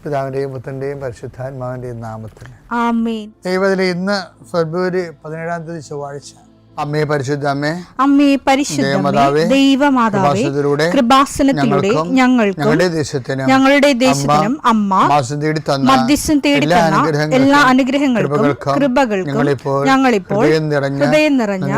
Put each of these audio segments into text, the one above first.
പിതാവിൻ്റെയും പുത്രൻ്റെയും പരിശുദ്ധാത്മാവിൻ്റെയും നാമത്തിൽ ആമേൻ. ദൈവത്തിലെ ഇന്ന് ഫെബ്രുവരി 17 ചൊവ്വാഴ്ച. അമ്മേ പരിശുദ്ധ അമ്മേ, അമ്മേ പരിശുദ്ധമേ, ദൈവമാതാവേ, കൃപാസനത്തിലൂടെ ഞങ്ങൾക്കും ഞങ്ങളുടെ ദേശത്തിനും അമ്മ മധ്യസ്ഥം തേടി തന്ന എല്ലാ അനുഗ്രഹങ്ങൾക്കും കൃപകൾക്കും ഞങ്ങളിപ്പോൾ ഹൃദയം നിറഞ്ഞ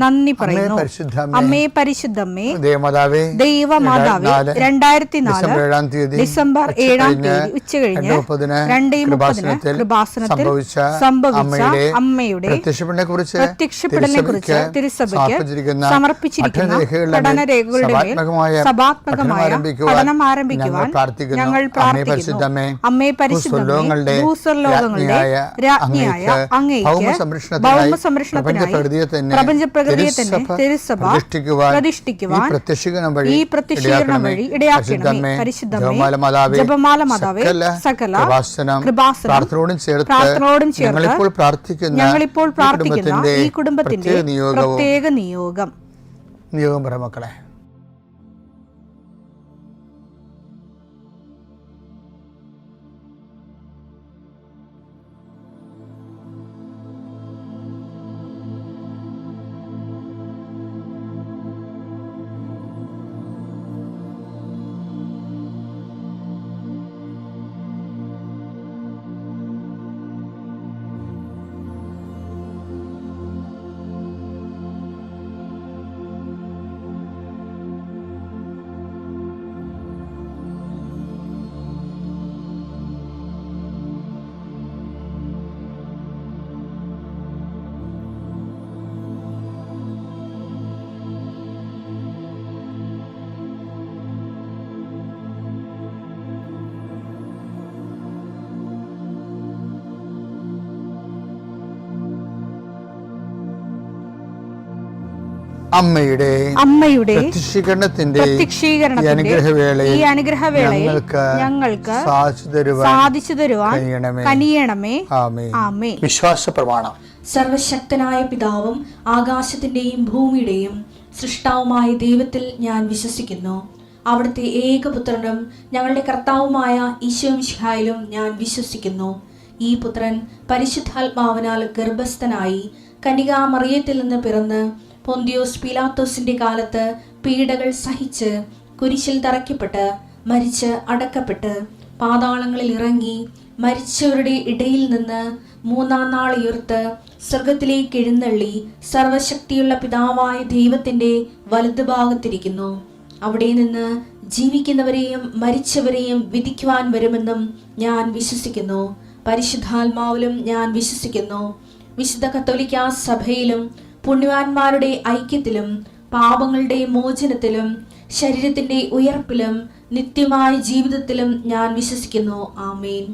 നന്ദി പറയുന്നു. അമ്മേ പരിശുദ്ധമേ, ദൈവമാതാവേ, 2004 ഡിസംബർ 7 ഉച്ചകഴിഞ്ഞ് 2:30 കൃപാസനത്തിൽ സംഭവിച്ച അമ്മയുടെ പ്രത്യക്ഷപ്പെടലിനെ കുറിച്ച് തിരുസഭയ്ക്ക് സമർപ്പിച്ചിരിക്കുന്ന പഠനരേഖകളുടെ മേൽ സഭാത്മകമായ പഠനം ആരംഭിക്കുവാൻ ഞങ്ങൾ പ്രാർത്ഥിക്കുന്നു. അമ്മേ പരിശുദ്ധമേ, ഭൂസ്വർലോകങ്ങളുടെ രാജ്ഞിയായ അങ്ങേയ്ക്ക് ഭൗമസംരക്ഷണത്തിനായി പ്രപഞ്ചപ്രകൃതിയെ തന്നെ തിരുസഭ പ്രതിഷ്ഠിക്കുവാൻ ഈ പ്രത്യക്ഷീകരണം വഴി ഇടയാക്കണമേ. പരിശുദ്ധമേ, ജപമാല മാതാവേ, സകല കൃപാസനം പ്രാർത്ഥനയോടും ചേർത്ത് ഞങ്ങളിപ്പോൾ പ്രാർത്ഥിക്കുന്ന ഈ കുടുംബത്തിന്റെ പ്രത്യേക നിയോഗം മക്കളെ. അമ്മയുടെ പ്രത്യക്ഷീകരണത്തിന്റെ ഈ അനുഗ്രഹവേളയിൽ ഞങ്ങൾക്ക് സാധിച്ചു തരുവാൻ കനിയണമേ. ആമേൻ. വിശ്വാസ പ്രമാണം. സർവശക്തനായ പിതാവും ആകാശത്തിന്റെയും ഭൂമിയുടെയും സൃഷ്ടാവുമായ ദൈവത്തിൽ ഞാൻ വിശ്വസിക്കുന്നു. അവിടുത്തെ ഏകപുത്രനും ഞങ്ങളുടെ കർത്താവുമായ ഈശോമിശിഹായിലും ഞാൻ വിശ്വസിക്കുന്നു. ഈ പുത്രൻ പരിശുദ്ധാത്മാവിനാൽ ഗർഭസ്ഥനായി കന്യകാമറിയത്തിൽ നിന്ന് പിറന്ന് പൊന്തിയോസ് പീലാത്തോസിന്റെ കാലത്ത് പീഡകൾ സഹിച്ച് കുരിശിൽ തറയ്ക്കപ്പെട്ട് മരിച്ച് അടക്കപ്പെട്ട് പാതാളങ്ങളിൽ ഇറങ്ങി മരിച്ചവരുടെ ഇടയിൽ നിന്ന് 3-ാം നാൾ ഉയർത്ത് സ്വർഗത്തിലേക്ക് എഴുന്നള്ളി സർവശക്തിയുള്ള പിതാവായ ദൈവത്തിന്റെ വലതുഭാഗത്തിരിക്കുന്നു. അവിടെ നിന്ന് ജീവിക്കുന്നവരെയും മരിച്ചവരെയും വിധിക്കുവാൻ വരുമെന്നും ഞാൻ വിശ്വസിക്കുന്നു. പരിശുദ്ധാത്മാവിലും ഞാൻ വിശ്വസിക്കുന്നു. വിശുദ്ധ കത്തോലിക്കാ സഭയിലും പുണ്യവാന്മാരുടെ ഐക്യത്തിലും പാപങ്ങളുടെ മോചനത്തിലും ശരീരത്തിന്റെ ഉയർപ്പിലും നിത്യമായ ജീവിതത്തിലും ഞാൻ വിശ്വസിക്കുന്നു. ആമേൻ.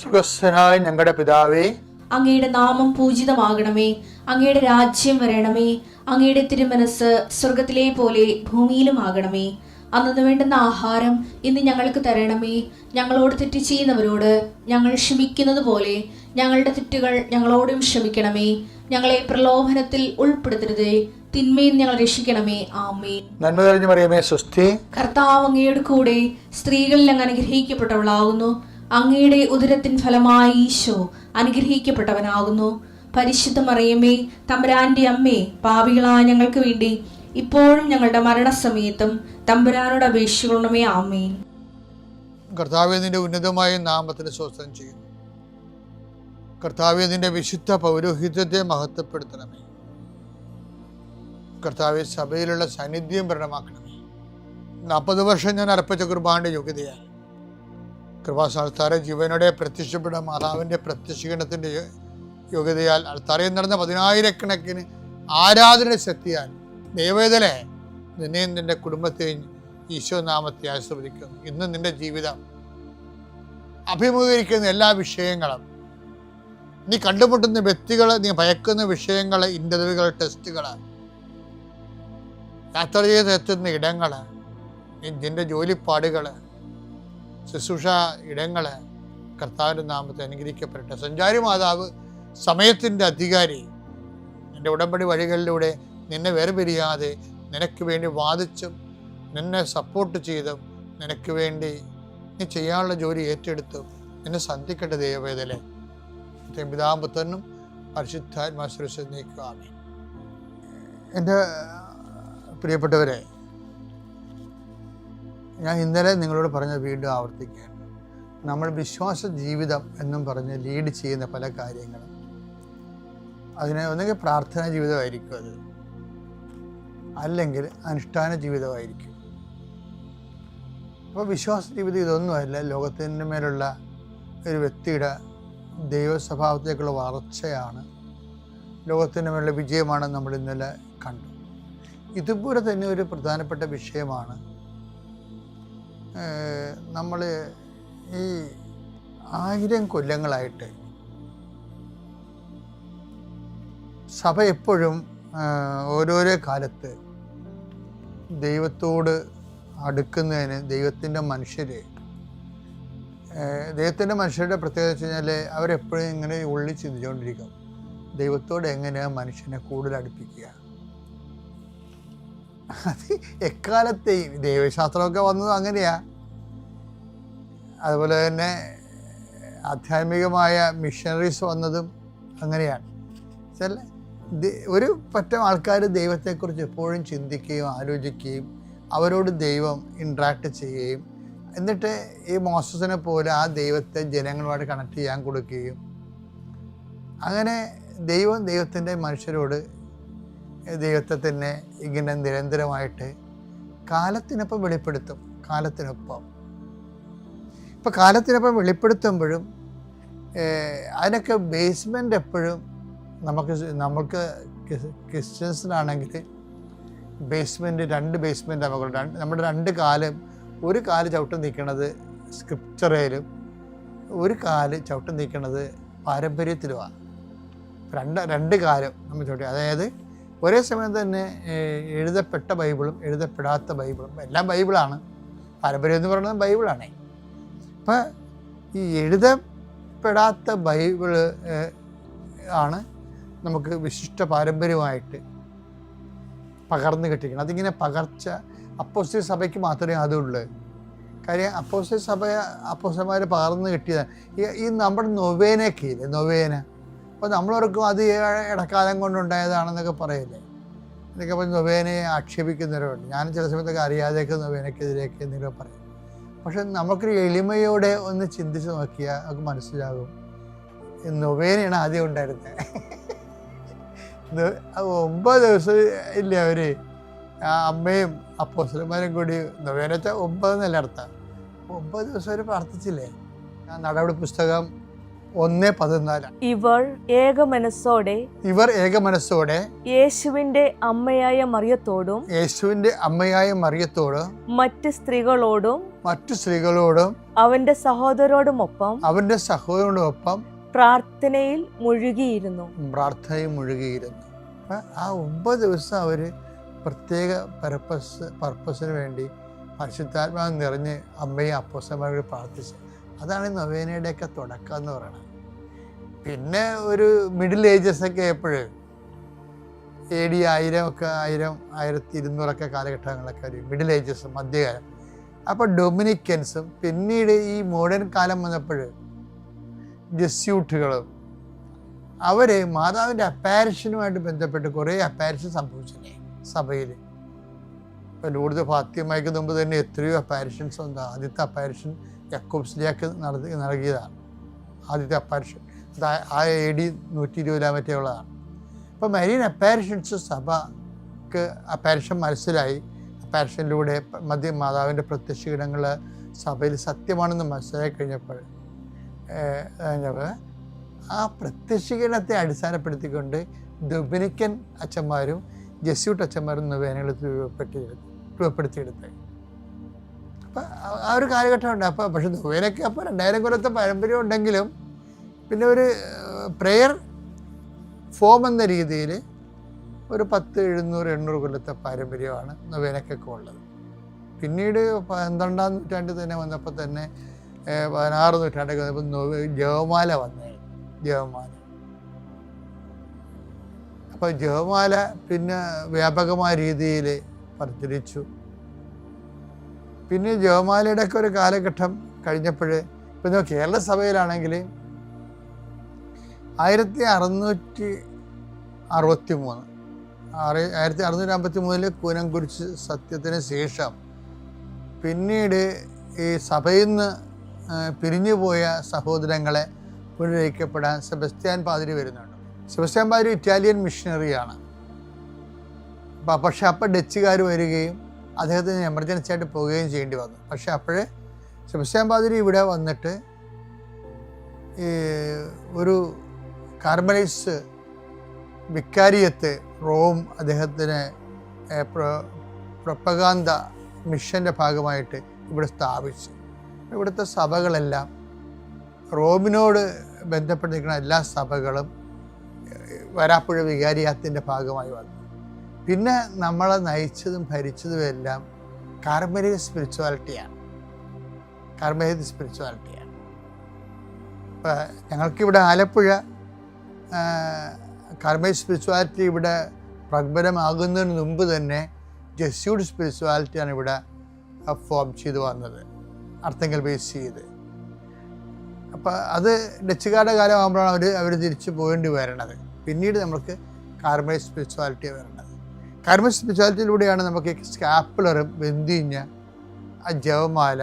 സ്വർഗ്ഗസ്ഥനായ ഞങ്ങളുടെ പിതാവേ, അങ്ങയുടെ നാമം പൂജിതമാകണമേ. അങ്ങയുടെ രാജ്യം വരണമേ. അങ്ങയുടെ തിരുമനസ് സ്വർഗത്തിലെ പോലെ ഭൂമിയിലും ആകണമേ. അന്നു വേണ്ടുന്ന ആഹാരം ഇന്ന് ഞങ്ങൾക്ക് തരണമേ. ഞങ്ങളോട് തെറ്റ് ചെയ്യുന്നവരോട് ഞങ്ങൾ ക്ഷമിക്കുന്നത് പോലെ ഞങ്ങളുടെ തെറ്റുകൾ ഞങ്ങളോടും ക്ഷമിക്കണമേ. ഞങ്ങളെ പ്രലോഭനത്തിൽ ഉൾപ്പെടുത്തരുതേ, തിന്മയിൽ ഞങ്ങൾ രക്ഷിക്കണമേ. ആമേൻ. നന്മ നിറഞ്ഞ മറിയമേ, സ്വസ്തി. കർത്താവ് അങ്ങയുടെ കൂടെ സ്ത്രീകളിൽ അങ്ങ് അനുഗ്രഹിക്കപ്പെട്ടവളാകുന്നു. അങ്ങയുടെ ഉദരത്തിൻ ഫലമായി ഈശോ അനുഗ്രഹിക്കപ്പെട്ടവനാകുന്നു. പരിശുദ്ധ മറിയമേ, തമ്പുരാന്റെ അമ്മേ, പാപികളായ ഞങ്ങൾക്ക് വേണ്ടി ഇപ്പോഴും ഞങ്ങളുടെ മരണസമയത്തും തമ്പുരാനോട് അപേക്ഷിക്കണമേ. ആമേൻ. കർത്താവേ, നിന്റെ ഉന്നതമായ നാമത്തിന് സ്തോത്രം ചെയ്യുന്നു. കർത്താവേ, നിന്റെ വിശുദ്ധ പൗരോഹിത്യത്തെ മഹത്വപ്പെടുത്തണമേ. കർത്താവേ, സഭയിലുള്ള സാന്നിധ്യം പ്രകടമാക്കണമേ. 40 വർഷം ഞാൻ അർപ്പിച്ച കുർബാനയുടെ യോഗ്യതയാൽ കൃപാസ്ഥാനത്താറെ ജീവനോടെ പ്രത്യക്ഷപ്പെട്ട മാതാവിൻ്റെ പ്രത്യക്ഷീകരണത്തിൻ്റെ യോഗ്യതയാൽ അൾത്താരയിൽ നടന്ന 10,000 ആരാധന ശക്തിയാൽ ദൈവവേദനെ നിന്നെയും നിന്റെ കുടുംബത്തെയും ഈശോ നാമത്തെ ആശീർവദിക്കുന്നു. ഇന്ന് നിന്റെ ജീവിതം അഭിമുഖീകരിക്കുന്ന എല്ലാ വിഷയങ്ങളും, നീ കണ്ടുമുട്ടുന്ന വ്യക്തികൾ, നീ ഭയക്കുന്ന വിഷയങ്ങൾ, ഇന്റർവ്യൂകൾ, ടെസ്റ്റുകൾ, യാത്ര ചെയ്തെത്തുന്ന ഇടങ്ങൾ, നിന്റെ ജോലിപ്പാടുകൾ, ശുശ്രൂഷ ഇടങ്ങൾ കർത്താവിൻ്റെ നാമത്തെ അനുഗ്രഹിക്കപ്പെടട്ടെ. സഞ്ചാരി മാതാവ്, സമയത്തിൻ്റെ അധികാരി, നിന്റെ ഉടമ്പടി വഴികളിലൂടെ നിന്നെ വേർപിരിയാതെ നിനക്ക് വേണ്ടി വാദിച്ചും നിന്നെ സപ്പോർട്ട് ചെയ്തും നിനക്ക് വേണ്ടി നീ ചെയ്യാനുള്ള ജോലി ഏറ്റെടുത്തും നിന്നെ സന്ധിക്കട്ടെ ദൈവവേദലെ. പിതാപുത്രനും പരിശുദ്ധാത്മാശ്രേഷ്ഠ നീക്കുവാമേ. എൻ്റെ പ്രിയപ്പെട്ടവരെ, ഞാൻ ഇന്നലെ നിങ്ങളോട് പറഞ്ഞത് വീണ്ടും ആവർത്തിക്കുകയാണ്. നമ്മൾ വിശ്വാസ ജീവിതം എന്നും പറഞ്ഞ് ലീഡ് ചെയ്യുന്ന പല കാര്യങ്ങളും, അതിന് ഒന്നുകിൽ പ്രാർത്ഥനാ ജീവിതമായിരിക്കും, അത് അല്ലെങ്കിൽ അനുഷ്ഠാന ജീവിതമായിരിക്കും. അപ്പോൾ വിശ്വാസ ജീവിതം ഇതൊന്നുമല്ല, ലോകത്തിൻ്റെ മേലുള്ള ഒരു വ്യക്തിയുടെ ദൈവസ്വഭാവത്തേക്കുള്ള വളർച്ചയാണ്, ലോകത്തിൻ്റെ മേലുള്ള വിജയമാണ് നമ്മൾ ഇന്നലെ കണ്ടു. ഇതുപോലെ തന്നെ ഒരു പ്രധാനപ്പെട്ട വിഷയമാണ് നമ്മൾ ഈ 1000 കൊല്ലങ്ങളായിട്ട് സഭ എപ്പോഴും ഓരോരോ കാലത്ത് ദൈവത്തോട് അടുക്കുന്നതിന് ദൈവത്തിൻ്റെ മനുഷ്യരുടെ പ്രത്യേകത വെച്ച് കഴിഞ്ഞാൽ അവരെപ്പോഴും ഇങ്ങനെ ഉള്ളിൽ ചിന്തിച്ചുകൊണ്ടിരിക്കും, ദൈവത്തോട് എങ്ങനെയാണ് മനുഷ്യനെ കൂടുതൽ അടുപ്പിക്കുക. അത് എക്കാലത്തെയും ദൈവശാസ്ത്രമൊക്കെ വന്നത് അങ്ങനെയാണ്. അതുപോലെ തന്നെ ആധ്യാത്മികമായ മിഷണറീസ് വന്നതും അങ്ങനെയാണ്. ചില ഒരു പറ്റം ആൾക്കാർ ദൈവത്തെക്കുറിച്ച് എപ്പോഴും ചിന്തിക്കുകയും ആലോചിക്കുകയും അവരോട് ദൈവം ഇൻട്രാക്ട് ചെയ്യുകയും എന്നിട്ട് ഈ മോസസിനെ പോലെ ആ ദൈവത്തെ ജനങ്ങളുമായിട്ട് കണക്ട് ചെയ്യാൻ കൊടുക്കുകയും അങ്ങനെ ദൈവത്തിൻ്റെ മനുഷ്യരോട് ദൈവത്തെ തന്നെ ഇങ്ങനെ നിരന്തരമായിട്ട് കാലത്തിനൊപ്പം വെളിപ്പെടുത്തും. ഇപ്പം കാലത്തിനൊപ്പം വെളിപ്പെടുത്തുമ്പോഴും അതിനൊക്കെ ബേസ്മെൻ്റ് എപ്പോഴും നമുക്ക് ക്രിസ്ത്യൻസിനാണെങ്കിൽ ബേസ്മെൻറ്റ് 2 ബേസ്മെൻറ്റ് നമുക്കുണ്ട്. നമ്മുടെ 2 കാലും, ഒരു കാല് ചവിട്ട് നിൽക്കുന്നത് സ്ക്രിപ്ചറിലും ഒരു കാല് ചവിട്ട് നിൽക്കുന്നത് പാരമ്പര്യത്തിലുമാണ്. രണ്ട് കാലം നമ്മൾ ചവിട്ടി, അതായത് ഒരേ സമയം തന്നെ എഴുതപ്പെട്ട ബൈബിളും എഴുതപ്പെടാത്ത ബൈബിളും, എല്ലാം ബൈബിളാണ്. പാരമ്പര്യം എന്ന് പറയുന്നത് ബൈബിളാണ്. അപ്പം ഈ എഴുതപ്പെടാത്ത ബൈബിള് ആണ് നമുക്ക് വിശിഷ്ട പാരമ്പര്യമായിട്ട് പകർന്നു കിട്ടിക്കണം. അതിങ്ങനെ പകർച്ച അപ്പോസ്തലിക സഭയ്ക്ക് മാത്രമേ അതുള്ളൂ. കാര്യം അപ്പോസ്തലന്മാർ പകർന്നു കിട്ടിയതാണ്. ഈ നമ്മുടെ നൊവേനയൊക്കെ ഇല്ലേ, നൊവേന, അപ്പോൾ നമ്മളവർക്കും അത് ഇടക്കാലം കൊണ്ടുണ്ടായതാണെന്നൊക്കെ പറയില്ലേ. എന്നൊക്കെ പറഞ്ഞ് നൊവേനയെ ആക്ഷേപിക്കുന്നവരുണ്ട്. ഞാൻ ചില സമയത്തൊക്കെ അറിയാതെയൊക്കെ നൊവേനയ്ക്കെതിരെയൊക്കെ എന്തെങ്കിലും പറയും. പക്ഷെ നമുക്കൊരു എളിമയോടെ ഒന്ന് ചിന്തിച്ച് നോക്കിയാൽ നമുക്ക് മനസ്സിലാകും, നൊവേനയാണ് ആദ്യം ഉണ്ടായിരുന്നത്. 9 ദിവസം ഇല്ലേ അവർ അമ്മയും അപ്പോസ്തലന്മാരും കൂടി, നൊവേന വെച്ചാൽ 9 എന്നല്ല അർത്ഥം, 9 ദിവസം അവർ പ്രാർത്ഥിച്ചില്ലേ. നടപടി പുസ്തകം 1:14. ഇവർ ഏകമനസ്സോടെ യേശുവിന്റെ അമ്മയായ മറിയത്തോടും മറ്റ് സ്ത്രീകളോടും അവന്റെ സഹോദരോടുമൊപ്പം പ്രാർത്ഥനയിൽ മുഴുകിയിരുന്നു. ആ 9 ദിവസം അവർ പ്രത്യേക പർപ്പസിന് വേണ്ടി പരിശുദ്ധാത്മാവ് നിറഞ്ഞ് അമ്മയും അപ്പോസ്തലന്മാരോട് പ്രാർത്ഥിച്ചു. അതാണ് നൊവേനയുടെയൊക്കെ തുടക്കം എന്ന് പറയുന്നത്. പിന്നെ ഒരു മിഡിൽ ഏജസൊക്കെ എപ്പോഴും AD 1200 കാലഘട്ടങ്ങളൊക്കെ ഒരു മിഡിൽ ഏജസ്, മധ്യകാലം. അപ്പോൾ ഡൊമിനിക്കൻസും പിന്നീട് ഈ മോഡേൺ കാലം വന്നപ്പോൾ ജസ്യൂട്ടുകളും അവർ മാതാവിൻ്റെ അപ്പാരിഷനുമായിട്ട് ബന്ധപ്പെട്ട് കുറേ അപ്പാരിഷൻ സംഭവിച്ചില്ലേ സഭയിൽ. ഇപ്പോൾ ലൂർദ് ഫാത്തിമയ്ക്ക് മുമ്പ് തന്നെ എത്രയോ അപ്പാരിഷൻസ് ഉണ്ട്. ആദ്യത്തെ അപ്പാരിഷൻ യാക്കോബ്സിലേക്ക് നൽകിയതാണ്. ആദ്യത്തെ അപ്പാരിഷൻ AD 120 മറ്റേ ഉള്ളതാണ്. അപ്പോൾ മരീൻ അപ്പാരിഷൻസ് സഭക്ക് അപ്പാരിഷൻ മനസ്സിലായി. അപ്പാരിഷനിലൂടെ മാതാവിൻ്റെ പ്രത്യക്ഷീകരണങ്ങൾ സഭയിൽ സത്യമാണെന്ന് മനസ്സിലാക്കി കഴിഞ്ഞപ്പോൾ ആ പ്രത്യക്ഷീകരണത്തെ അടിസ്ഥാനപ്പെടുത്തിക്കൊണ്ട് ഡൊമിനിക്കൻ അച്ഛന്മാരും ജസ്യൂട്ട് അച്ഛന്മാരും നൊവേനകൾ രൂപപ്പെടുത്തിയെടുത്തത്. അപ്പം ആ ഒരു കാലഘട്ടമുണ്ട്. അപ്പോൾ പക്ഷെ നൊവേനയ്ക്ക് അപ്പോൾ 2000 കൊല്ലത്തെ പാരമ്പര്യം ഉണ്ടെങ്കിലും പിന്നെ ഒരു പ്രെയർ ഫോം എന്ന രീതിയിൽ ഒരു 10, 700, 800 കൊല്ലത്തെ പാരമ്പര്യമാണ് നൊവേനയ്ക്കൊക്കെ ഉള്ളത്. പിന്നീട് 12-ാം നൂറ്റാണ്ടിൽ തന്നെ വന്നപ്പോൾ തന്നെ 16 നൂറ്റാണ്ടൊക്കെ വന്നപ്പോൾ ജപമാല വന്നേ. അപ്പോൾ ജപമാല പിന്നെ വ്യാപകമായ രീതിയിൽ പ്രചരിച്ചു. പിന്നെ ജപമാലയുടെ ഒക്കെ ഒരു കാലഘട്ടം കഴിഞ്ഞപ്പോൾ ഇപ്പം കേരള സഭയിലാണെങ്കിൽ 1653 കൂനംകുരിശ് സത്യത്തിന് ശേഷം പിന്നീട് ഈ സഭയിൽ നിന്ന് പിരിഞ്ഞു പോയ സഹോദരങ്ങളെ പുനരയിക്കപ്പെടാൻ സെബസ്ത്യാൻ പാതിരി വരുന്നുണ്ട്. സെബസ്ത്യാൻ പാതിരി ഇറ്റാലിയൻ മിഷണറിയാണ്. പക്ഷെ അപ്പോൾ ഡച്ചുകാർ വരികയും അദ്ദേഹത്തിന് എമർജൻസി ആയിട്ട് പോവുകയും ചെയ്യേണ്ടി വന്നു. പക്ഷെ അപ്പോഴേ സെബസ്ത്യാൻ പാതിരി ഇവിടെ വന്നിട്ട് ഈ ഒരു കാർമലൈറ്റ്സ് വിക്കാരിയത്ത് റോം അദ്ദേഹത്തിന് പ്രൊപ്പഗാന്ത മിഷൻ്റെ ഭാഗമായിട്ട് ഇവിടെ സ്ഥാപിച്ചു. ഇവിടുത്തെ സഭകളെല്ലാം റോമിനോട് ബന്ധപ്പെട്ടിരിക്കുന്ന എല്ലാ സഭകളും വരാപ്പുഴ വികാരിയാത്തിൻ്റെ ഭാഗമായി വന്നു. പിന്നെ നമ്മളെ നയിച്ചതും ഭരിച്ചതും എല്ലാം കാർമലൈറ്റ് സ്പിരിച്വാലിറ്റിയാണ്. ഇപ്പം ഞങ്ങൾക്കിവിടെ ആലപ്പുഴ കാർമലൈറ്റ് സ്പിരിച്വാലിറ്റി ഇവിടെ പ്രബലമാകുന്നതിന് മുമ്പ് തന്നെ ജെസ്യൂട്ട് സ്പിരിച്വാലിറ്റിയാണ് ഇവിടെ ഫോം ചെയ്ത് വന്നത്, അർത്തങ്കൽ ബേസ് ചെയ്ത്. അപ്പം അത് ഡച്ചുകാരുടെ കാലമാകുമ്പോഴാണ് അവർ തിരിച്ചു പോകേണ്ടി വരണത്. പിന്നീട് നമുക്ക് കാർമലൈറ്റ് സ്പിരിച്വാലിറ്റി വരണത്. കാർമലൈറ്റ് സ്പിരിച്വാലിറ്റിയിലൂടെയാണ് നമുക്ക് സ്കാപ്പുലറും ബന്ധിഞ്ഞ ആ ജപമാല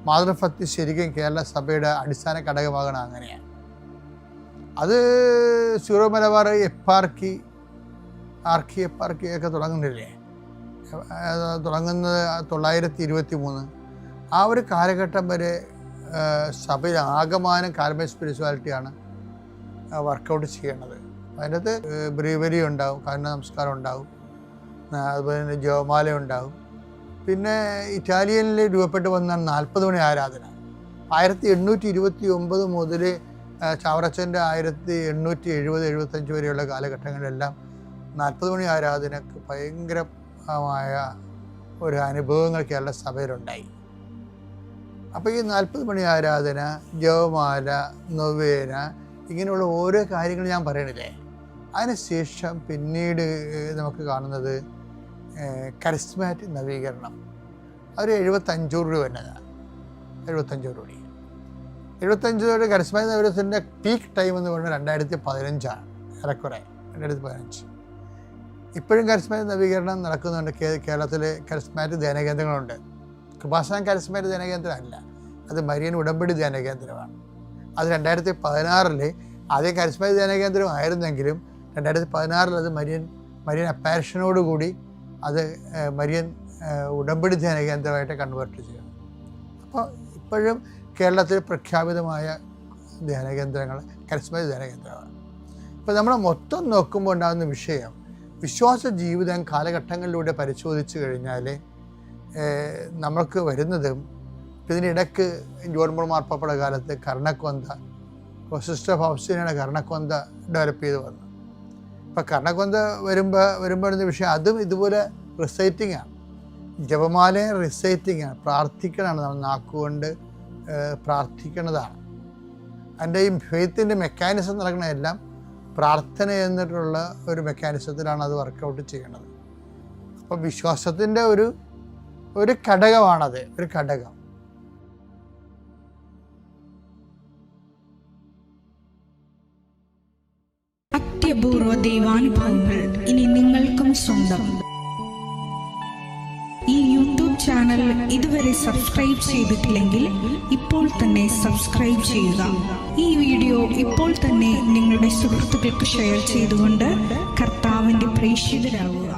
മാതൃഭക്തി ശരിക്കും കേരള സഭയുടെ അടിസ്ഥാന ഘടകമാകണം. അങ്ങനെയാണ് അത് സീറോ മലബാർ ആർക്കി എപ്പാർക്കിയൊക്കെ തുടങ്ങുന്നില്ലേ, തുടങ്ങുന്നത് 923. ആ ഒരു കാലഘട്ടം വരെ സഭയിൽ ആകമാനം കാർമലൈറ്റ് സ്പിരിച്വാലിറ്റിയാണ് വർക്കൗട്ട് ചെയ്യണത്. അതിനകത്ത് ബ്രീവരി ഉണ്ടാവും, കാരുണ്യ നമസ്കാരം ഉണ്ടാവും, അതുപോലെ തന്നെ ജപമാല ഉണ്ടാവും. പിന്നെ ഇറ്റാലിയനിൽ രൂപപ്പെട്ട് വന്ന 40 മണി ആരാധന 1829 മുതൽ ചാവറച്ചൻ്റെ 1870-75 വരെയുള്ള കാലഘട്ടങ്ങളിലെല്ലാം 40 മണി ആരാധനക്ക് ഭയങ്കരമായ ഒരു അനുഭവങ്ങൾ കേരള സഭയിലുണ്ടായി. അപ്പോൾ ഈ 40 മണി ആരാധന, ജപമാല, നൊവേന, ഇങ്ങനെയുള്ള ഓരോ കാര്യങ്ങൾ ഞാൻ പറയണില്ലേ. അതിനുശേഷം പിന്നീട് നമുക്ക് കാണുന്നത് കരിസ്മാറ്റിക് നവീകരണം. അവർ 75 രൂപ വന്നതാണ്. 75 രൂപ കരിസ്മാറ്റിക് നവീകരണത്തിൻ്റെ പീക്ക് ടൈം എന്ന് പറയുന്നത് 2015 ഏറെക്കുറെ 2015. ഇപ്പോഴും കരിസ്മാറ്റിക് നവീകരണം നടക്കുന്നുണ്ട്. കേരളത്തിൽ കരിസ്മാറ്റിക് ധ്യാനകേന്ദ്രങ്ങളുണ്ട്. കൃപാസനം കരിസ്മാറ്റിക് ധ്യാനകേന്ദ്രമല്ല, അത് മരിയൻ ഉടമ്പടി ധ്യാനകേന്ദ്രമാണ്. അത് 2016 ആദ്യം കരിസ്മാറ്റിക് ധ്യാനകേന്ദ്രം ആയിരുന്നെങ്കിലും 2016 അത് മരിയൻ അപ്പാരിഷനോടുകൂടി അത് മരിയൻ ഉടമ്പടി ധ്യാനകേന്ദ്രമായിട്ട് കൺവേർട്ട് ചെയ്യണം. അപ്പോൾ ഇപ്പോഴും കേരളത്തിൽ പ്രഖ്യാപിതമായ ധ്യാനകേന്ദ്രങ്ങൾ കരിസ്മാറ്റിക് ധ്യാനകേന്ദ്രമാണ്. ഇപ്പോൾ നമ്മൾ മൊത്തം നോക്കുമ്പോൾ ഉണ്ടാകുന്ന വിഷയം, വിശ്വാസ ജീവിതം കാലഘട്ടങ്ങളിലൂടെ പരിശോധിച്ച് കഴിഞ്ഞാൽ നമ്മൾക്ക് വരുന്നതും ഇതിനിടയ്ക്ക് ജോൺ പോൾ മാർപ്പാപ്പയുടെ കാലത്ത് കർണക്കൊന്ത, സിസ്റ്റർ ഫൗസ്റ്റീനയുടെ കർണക്കൊന്ത ഡെവലപ്പ് ചെയ്ത് വന്നു. അപ്പോൾ കർണക്കൊന്ത വരുമ്പോഴുന്ന വിഷയം അതും ഇതുപോലെ റിസൈറ്റിംഗ് ആണ്. ജപമാലയും റിസൈറ്റിംഗ് ആണ്, പ്രാർത്ഥിക്കണമാണ്. നമ്മൾ നാക്കുകൊണ്ട് പ്രാർത്ഥിക്കുന്നതാണ്. അതിൻ്റെ ഈ ഫെയ്ത്തിൻ്റെ മെക്കാനിസം നടക്കണതെല്ലാം പ്രാർത്ഥന എന്നിട്ടുള്ള ഒരു മെക്കാനിസത്തിലാണ് അത് വർക്കൗട്ട് ചെയ്യണത്. അപ്പോൾ വിശ്വാസത്തിൻ്റെ ഒരു ഘടകമാണത്, ഒരു ഘടകം. അത്യപൂർവ ദൈവാനുഭവങ്ങൾ ഇനി നിങ്ങൾക്കും സ്വന്തം. ഈ യൂട്യൂബ് ചാനൽ ഇതുവരെ സബ്സ്ക്രൈബ് ചെയ്തിട്ടില്ലെങ്കിൽ ഇപ്പോൾ തന്നെ സബ്സ്ക്രൈബ് ചെയ്യുക. ഈ വീഡിയോ ഇപ്പോൾ തന്നെ നിങ്ങളുടെ സുഹൃത്തുക്കൾക്ക് ഷെയർ ചെയ്തുകൊണ്ട് കർത്താവിൻ്റെ പ്രേക്ഷിതരാകുക.